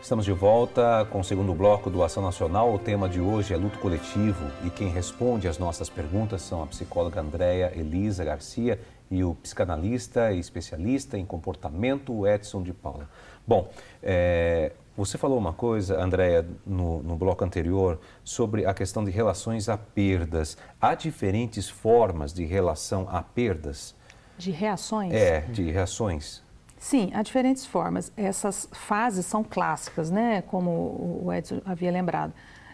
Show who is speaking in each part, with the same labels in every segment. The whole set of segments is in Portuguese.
Speaker 1: Estamos de volta com o segundo bloco do Ação Nacional. O tema de hoje é luto coletivo e quem responde às nossas perguntas são a psicóloga Andréa Elisa Garcia e o psicanalista e especialista em comportamento Edson de Paula. Bom, você falou uma coisa, Andréa, no bloco anterior, sobre a questão de relações a perdas. Há diferentes formas de relação a perdas?
Speaker 2: De reações?
Speaker 1: De reações.
Speaker 2: Sim, há diferentes formas. Essas fases são clássicas, né? Como o Edson havia lembrado.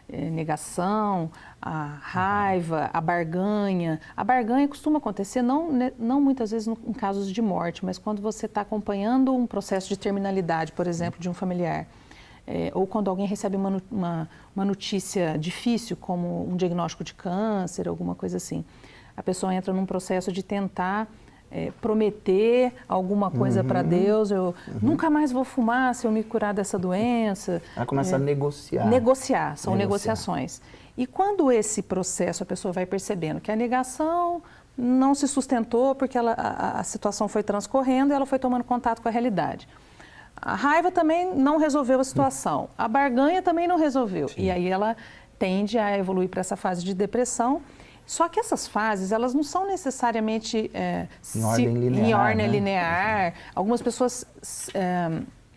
Speaker 2: Negação, a raiva, a barganha. A barganha costuma acontecer não muitas vezes em casos de morte, mas quando você está acompanhando um processo de terminalidade, por exemplo, de um familiar. Ou quando alguém recebe uma notícia difícil, como um diagnóstico de câncer, alguma coisa assim. A pessoa entra num processo de tentar prometer alguma coisa para Deus, eu nunca mais vou fumar se eu me curar dessa doença.
Speaker 3: Ela começa a negociar.
Speaker 2: São negociações. E quando esse processo, a pessoa vai percebendo que a negação não se sustentou porque a situação foi transcorrendo e ela foi tomando contato com a realidade. A raiva também não resolveu a situação, a barganha também não resolveu. Sim. E aí ela tende a evoluir para essa fase de depressão. Só que essas fases, elas não são necessariamente em ordem linear. Algumas pessoas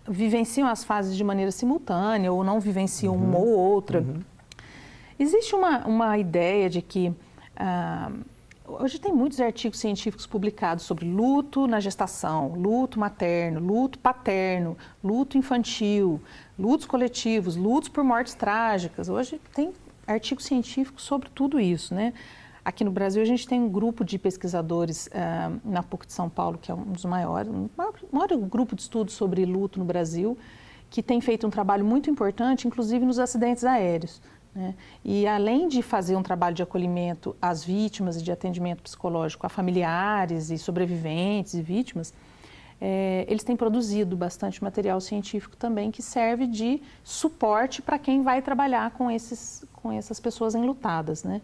Speaker 2: vivenciam as fases de maneira simultânea ou não vivenciam uma ou outra. Existe uma ideia de que... hoje tem muitos artigos científicos publicados sobre luto na gestação, luto materno, luto paterno, luto infantil, lutos coletivos, lutos por mortes trágicas. Hoje tem artigos científicos sobre tudo isso, né? Aqui no Brasil a gente tem um grupo de pesquisadores na PUC de São Paulo, que é um dos maiores, o maior grupo de estudos sobre luto no Brasil, que tem feito um trabalho muito importante, inclusive nos acidentes aéreos, né? E além de fazer um trabalho de acolhimento às vítimas e de atendimento psicológico a familiares e sobreviventes e vítimas, eles têm produzido bastante material científico também que serve de suporte para quem vai trabalhar com essas pessoas enlutadas, né?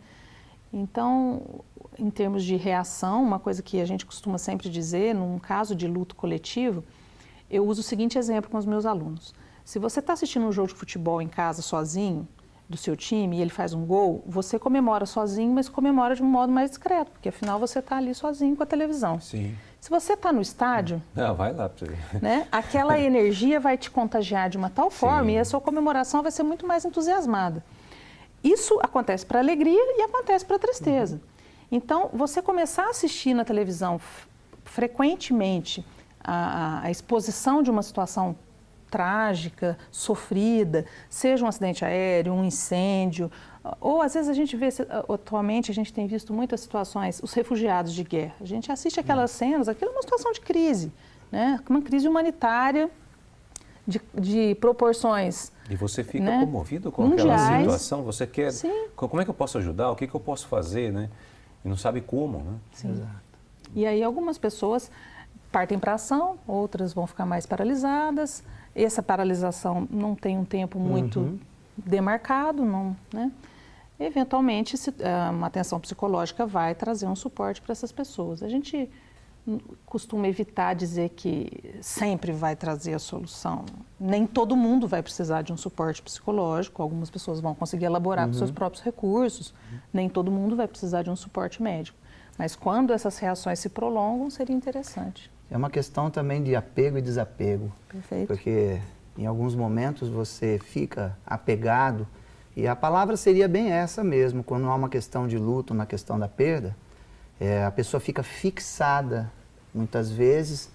Speaker 2: Então, em termos de reação, uma coisa que a gente costuma sempre dizer, num caso de luto coletivo, eu uso o seguinte exemplo com os meus alunos. Se você está assistindo um jogo de futebol em casa sozinho, do seu time, e ele faz um gol, você comemora sozinho, mas comemora de um modo mais discreto, porque afinal você está ali sozinho com a televisão.
Speaker 1: Sim.
Speaker 2: Se você está no estádio,
Speaker 1: vai lá para você ver,
Speaker 2: né, aquela energia vai te contagiar de uma tal forma e a sua comemoração vai ser muito mais entusiasmada. Isso acontece para alegria e acontece para tristeza. Então, você começar a assistir na televisão frequentemente a exposição de uma situação trágica, sofrida, seja um acidente aéreo, um incêndio, ou às vezes a gente vê, atualmente a gente tem visto muitas situações, os refugiados de guerra. A gente assiste aquelas cenas, aquilo é uma situação de crise, né? Uma crise humanitária de proporções.
Speaker 1: E você fica,
Speaker 2: né,
Speaker 1: comovido com
Speaker 2: mundiais.
Speaker 1: Aquela situação, você quer,
Speaker 2: Sim.
Speaker 1: Como é que eu posso ajudar, o que eu posso fazer, né? E não sabe como, né?
Speaker 2: Sim. Exato. E aí algumas pessoas partem para a ação, outras vão ficar mais paralisadas. Essa paralisação não tem um tempo muito demarcado, não, né? Eventualmente, uma atenção psicológica vai trazer um suporte para essas pessoas. A gente costuma evitar dizer que sempre vai trazer a solução. Nem todo mundo vai precisar de um suporte psicológico, algumas pessoas vão conseguir elaborar com seus próprios recursos, nem todo mundo vai precisar de um suporte médico. Mas quando essas reações se prolongam, seria interessante.
Speaker 3: É uma questão também de apego e desapego.
Speaker 2: Perfeito.
Speaker 3: Porque em alguns momentos você fica apegado, e a palavra seria bem essa mesmo, quando há uma questão de luto, na questão da perda, a pessoa fica fixada, muitas vezes,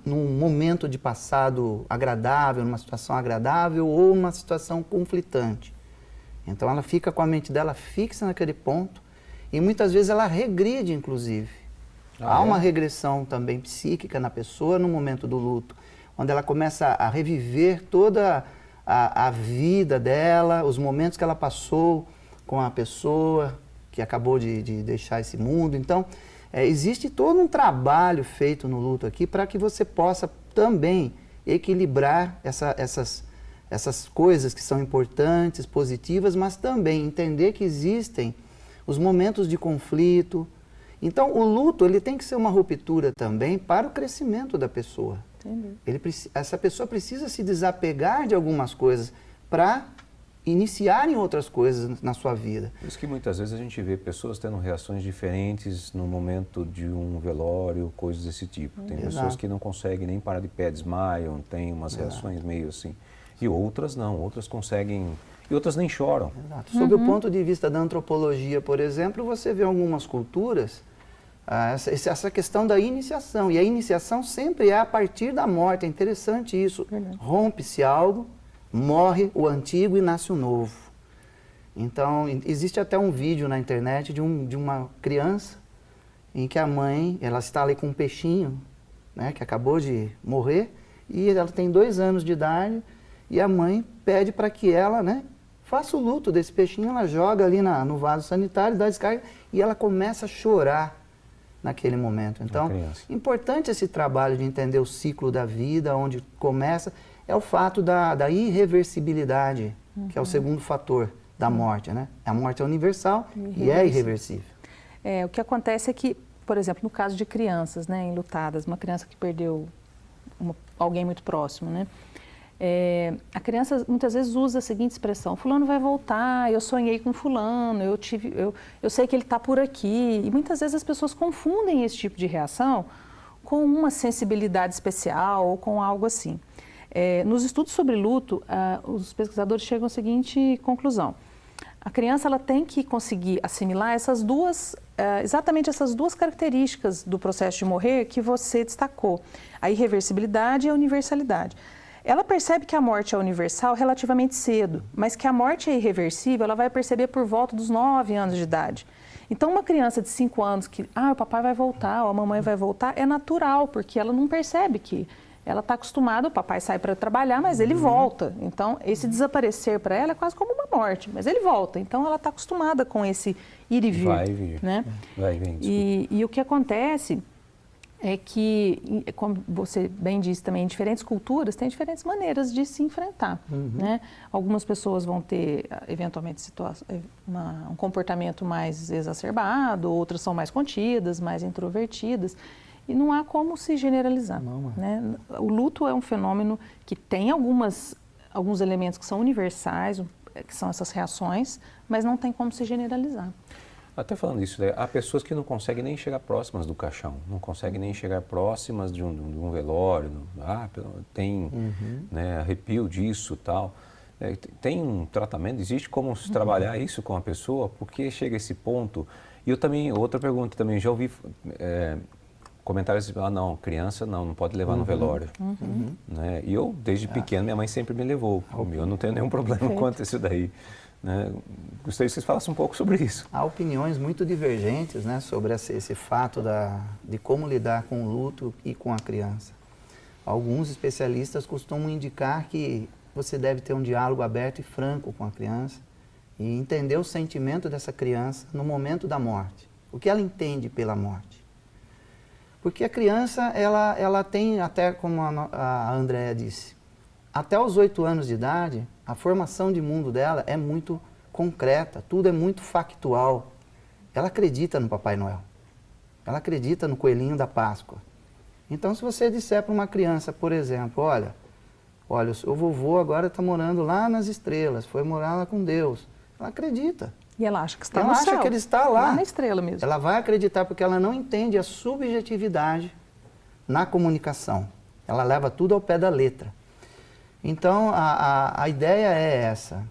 Speaker 3: num momento de passado agradável, numa situação agradável ou numa situação conflitante. Então ela fica com a mente dela fixa naquele ponto e muitas vezes ela regride, inclusive. Há uma regressão também psíquica na pessoa no momento do luto, onde ela começa a reviver toda a vida dela, os momentos que ela passou com a pessoa que acabou de deixar esse mundo. Então, existe todo um trabalho feito no luto aqui para que você possa também equilibrar essas coisas que são importantes, positivas, mas também entender que existem os momentos de conflito. Então, o luto ele tem que ser uma ruptura também para o crescimento da pessoa. Essa pessoa precisa se desapegar de algumas coisas para iniciar em outras coisas na sua vida.
Speaker 1: Por isso que muitas vezes a gente vê pessoas tendo reações diferentes no momento de um velório, coisas desse tipo. Tem pessoas que não conseguem nem parar de pé, desmaiam, tem umas reações meio assim. E outras não, outras conseguem, e outras nem choram.
Speaker 3: Exato. Sob o ponto de vista da antropologia, por exemplo, você vê algumas culturas, essa questão da iniciação. E a iniciação sempre é a partir da morte, é interessante isso. Rompe-se algo, morre o antigo e nasce o novo. Então, existe até um vídeo na internet de uma criança em que a mãe, ela está ali com um peixinho, né, que acabou de morrer, e ela tem 2 anos de idade, e a mãe pede para que ela, né, faça o luto desse peixinho, ela joga ali no vaso sanitário, dá descarga, e ela começa a chorar naquele momento. Então, importante esse trabalho de entender o ciclo da vida, onde começa, é o fato da irreversibilidade, que é o segundo fator da morte, né? A morte é universal e é irreversível.
Speaker 2: O que acontece é que, por exemplo, no caso de crianças, né, enlutadas, uma criança que perdeu alguém muito próximo, né? A criança muitas vezes usa a seguinte expressão: fulano vai voltar, eu sonhei com fulano, eu sei que ele está por aqui. E muitas vezes as pessoas confundem esse tipo de reação com uma sensibilidade especial ou com algo assim. Nos estudos sobre luto, os pesquisadores chegam à seguinte conclusão: a criança ela tem que conseguir assimilar exatamente essas duas características do processo de morrer que você destacou: a irreversibilidade e a universalidade. Ela percebe que a morte é universal relativamente cedo, mas que a morte é irreversível, ela vai perceber por volta dos 9 anos de idade. Então, uma criança de 5 anos que, o papai vai voltar, ou a mamãe vai voltar, é natural, porque ela não percebe que ela está acostumada, o papai sai para trabalhar, mas ele volta. Então, esse desaparecer para ela é quase como uma morte, mas ele volta. Então, ela está acostumada com esse ir e vir.
Speaker 1: Vai e vir.
Speaker 2: Né?
Speaker 1: Vai e vir.
Speaker 2: E o que acontece é que, como você bem disse também, em diferentes culturas tem diferentes maneiras de se enfrentar. Né? Algumas pessoas vão ter, eventualmente, um comportamento mais exacerbado, outras são mais contidas, mais introvertidas. E não há como se generalizar. Né? O luto é um fenômeno que tem alguns elementos que são universais, que são essas reações, mas não tem como se generalizar.
Speaker 1: Até falando isso, há pessoas que não conseguem nem chegar próximas do caixão, não conseguem nem chegar próximas de um velório, tem arrepio disso e tal. Tem um tratamento, existe como se trabalhar isso com a pessoa? Porque chega a esse ponto? E eu também, outra pergunta também, já ouvi comentários de, não, criança não pode levar no velório. Né? E eu, desde pequeno, minha mãe sempre me levou. Eu não tenho nenhum problema quanto a isso daí. Né? Gostaria que vocês falassem um pouco sobre isso.
Speaker 3: Há opiniões muito divergentes, né, sobre esse fato de como lidar com o luto e com a criança. Alguns especialistas costumam indicar que você deve ter um diálogo aberto e franco com a criança e entender o sentimento dessa criança no momento da morte. O que ela entende pela morte. Porque a criança, ela tem, até como a Andréa disse, até os 8 anos de idade, a formação de mundo dela é muito concreta, tudo é muito factual. Ela acredita no Papai Noel, ela acredita no Coelhinho da Páscoa. Então, se você disser para uma criança, por exemplo, olha, o seu vovô agora está morando lá nas estrelas, foi morar lá com Deus, ela acredita.
Speaker 2: E ela acha que está no céu.
Speaker 3: Ela acha que ele está lá
Speaker 2: na estrela mesmo.
Speaker 3: Ela vai acreditar porque ela não entende a subjetividade na comunicação. Ela leva tudo ao pé da letra. Então, a ideia é essa.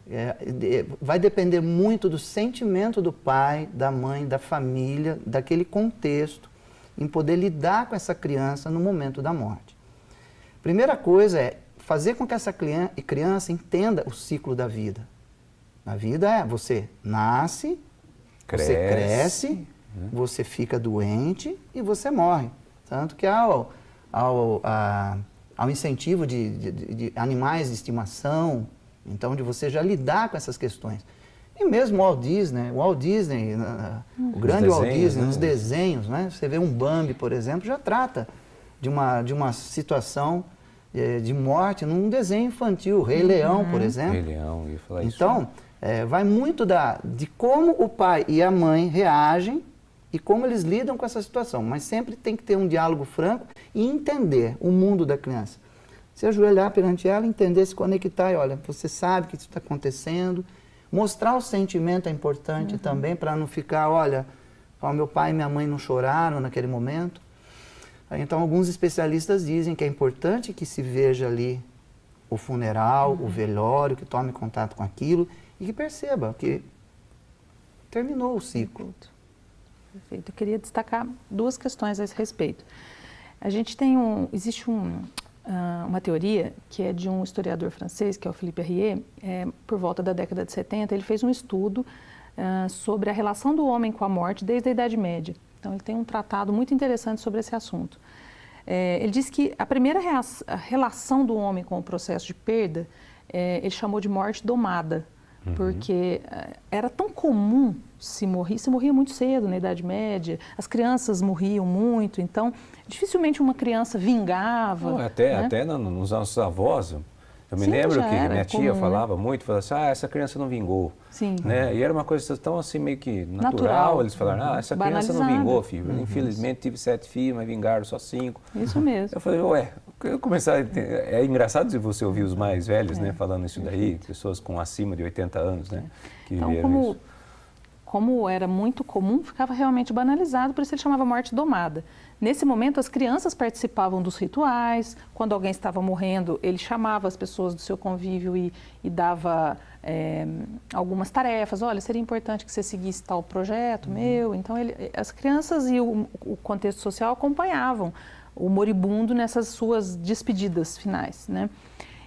Speaker 3: Vai depender muito do sentimento do pai, da mãe, da família, daquele contexto, em poder lidar com essa criança no momento da morte. Primeira coisa é fazer com que essa criança entenda o ciclo da vida. A vida você nasce, você cresce, você fica doente e você morre. Tanto que ao incentivo de animais de estimação, então de você já lidar com essas questões. E mesmo o Walt Disney, o grande Walt Disney, nos desenhos, né? Você vê um Bambi, por exemplo, já trata de uma situação de morte num desenho infantil, Rei Leão, por exemplo.
Speaker 1: Rei Leão, eu ia falar isso.
Speaker 3: Então, vai muito de como o pai e a mãe reagem e como eles lidam com essa situação. Mas sempre tem que ter um diálogo franco e entender o mundo da criança. Se ajoelhar perante ela, entender, se conectar e olha, você sabe que isso está acontecendo. Mostrar o sentimento é importante também, para não ficar, olha, meu pai e minha mãe não choraram naquele momento. Então, alguns especialistas dizem que é importante que se veja ali o funeral, o velório, que tome contato com aquilo e que perceba que terminou o ciclo.
Speaker 2: Perfeito. Eu queria destacar duas questões a esse respeito. A gente tem existe uma teoria que é de um historiador francês, que é o Philippe Herrier, por volta da década de 70, ele fez um estudo sobre a relação do homem com a morte desde a Idade Média. Então, ele tem um tratado muito interessante sobre esse assunto. Ele diz que a primeira relação do homem com o processo de perda, ele chamou de morte domada, porque era tão comum se morria muito cedo na Idade Média, as crianças morriam muito, então dificilmente uma criança vingava.
Speaker 1: Não, até nos nossos avós, eu me lembro que minha tia falava muito, falava assim, essa criança não vingou.
Speaker 2: Sim.
Speaker 1: Né? E era uma coisa tão assim meio que natural. Eles falaram, essa criança não vingou, filho. Infelizmente tive 7 filhos, mas vingaram só 5.
Speaker 2: Isso mesmo.
Speaker 1: Eu falei, eu comecei a entender. É engraçado se você ouvir os mais velhos, né, falando isso daí, pessoas com acima de 80 anos, né, que viveram isso.
Speaker 2: Como era muito comum, ficava realmente banalizado, por isso ele chamava morte domada. Nesse momento, as crianças participavam dos rituais, quando alguém estava morrendo, ele chamava as pessoas do seu convívio e dava algumas tarefas. Olha, seria importante que você seguisse tal projeto meu. Então, as crianças e o contexto social acompanhavam o moribundo nessas suas despedidas finais, né?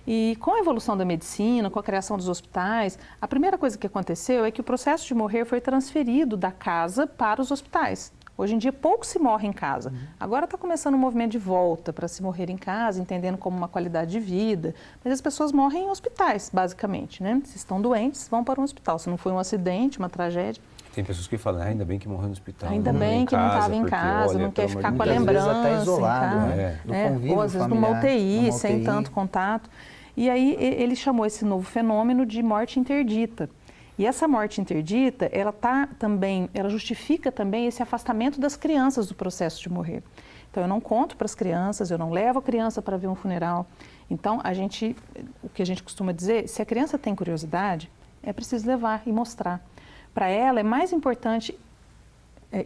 Speaker 2: E com a evolução da medicina, com a criação dos hospitais, a primeira coisa que aconteceu é que o processo de morrer foi transferido da casa para os hospitais. Hoje em dia, pouco se morre em casa. Agora está começando um movimento de volta para se morrer em casa, entendendo como uma qualidade de vida. Mas as pessoas morrem em hospitais, basicamente, né? Se estão doentes, vão para um hospital. Se não foi um acidente, uma tragédia.
Speaker 1: Tem pessoas que falam, ainda bem que morreu no hospital.
Speaker 2: Ainda bem que não estava em casa, não quer ficar com a lembrança.
Speaker 3: Às vezes até isolado,
Speaker 2: do convívio ou às vezes numa UTI, sem tanto contato. E aí ele chamou esse novo fenômeno de morte interdita. E essa morte interdita, ela justifica também esse afastamento das crianças do processo de morrer. Então, eu não conto para as crianças, eu não levo a criança para ver um funeral. Então, o que a gente costuma dizer, se a criança tem curiosidade, é preciso levar e mostrar. Para ela, é mais importante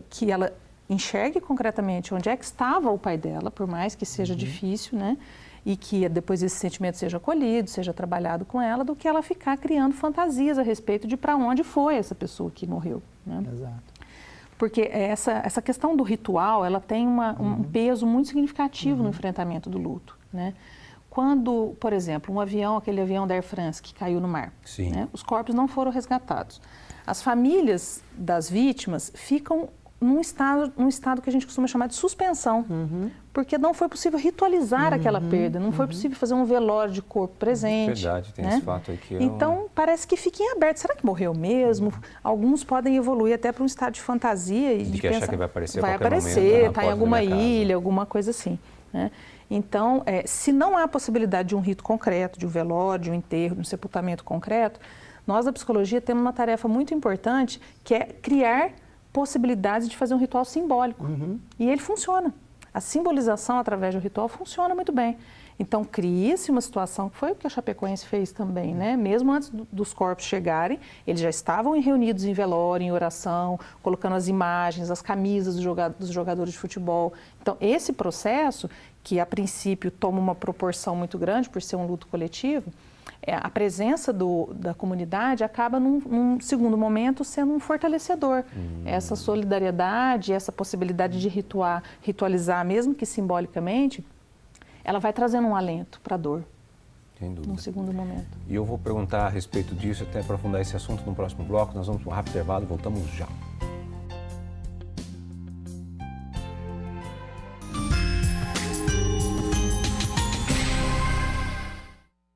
Speaker 2: que ela enxergue concretamente onde é que estava o pai dela, por mais que seja difícil, né? E que depois esse sentimento seja acolhido, seja trabalhado com ela, do que ela ficar criando fantasias a respeito de para onde foi essa pessoa que morreu, né?
Speaker 3: Exato.
Speaker 2: Porque essa questão do ritual, ela tem um peso muito significativo no enfrentamento do luto, né? Quando, por exemplo, aquele avião da Air France que caiu no mar, né? Os corpos não foram resgatados. As famílias das vítimas ficam num estado que a gente costuma chamar de suspensão, porque não foi possível ritualizar aquela perda, não foi possível fazer um velório de corpo presente.
Speaker 1: Verdade, tem
Speaker 2: né?
Speaker 1: esse fato aí que
Speaker 2: Então, parece que fica em aberto. Será que morreu mesmo? Alguns podem evoluir até para um estado de fantasia e de
Speaker 1: pensar
Speaker 2: pensar
Speaker 1: que vai aparecer
Speaker 2: vai
Speaker 1: a qualquer
Speaker 2: aparecer,
Speaker 1: momento,
Speaker 2: está em alguma ilha, alguma coisa assim, né? Então, se não há possibilidade de um rito concreto, de um velório, de um enterro, de um sepultamento concreto, nós da psicologia temos uma tarefa muito importante, que é criar possibilidades de fazer um ritual simbólico. E ele funciona. A simbolização através do ritual funciona muito bem. Então, cria-se uma situação, que foi o que a Chapecoense fez também, né? Mesmo antes dos corpos chegarem, eles já estavam reunidos em velório, em oração, colocando as imagens, as camisas dos jogadores de futebol. Então, esse processo, que a princípio toma uma proporção muito grande por ser um luto coletivo, a presença da comunidade acaba, num segundo momento, sendo um fortalecedor. Essa solidariedade, essa possibilidade de ritualizar, mesmo que simbolicamente, ela vai trazendo um alento para a dor.
Speaker 1: Sem dúvida.
Speaker 2: Num segundo momento.
Speaker 1: E eu vou perguntar a respeito disso, até aprofundar esse assunto no próximo bloco. Nós vamos para um rápido intervalo e voltamos já.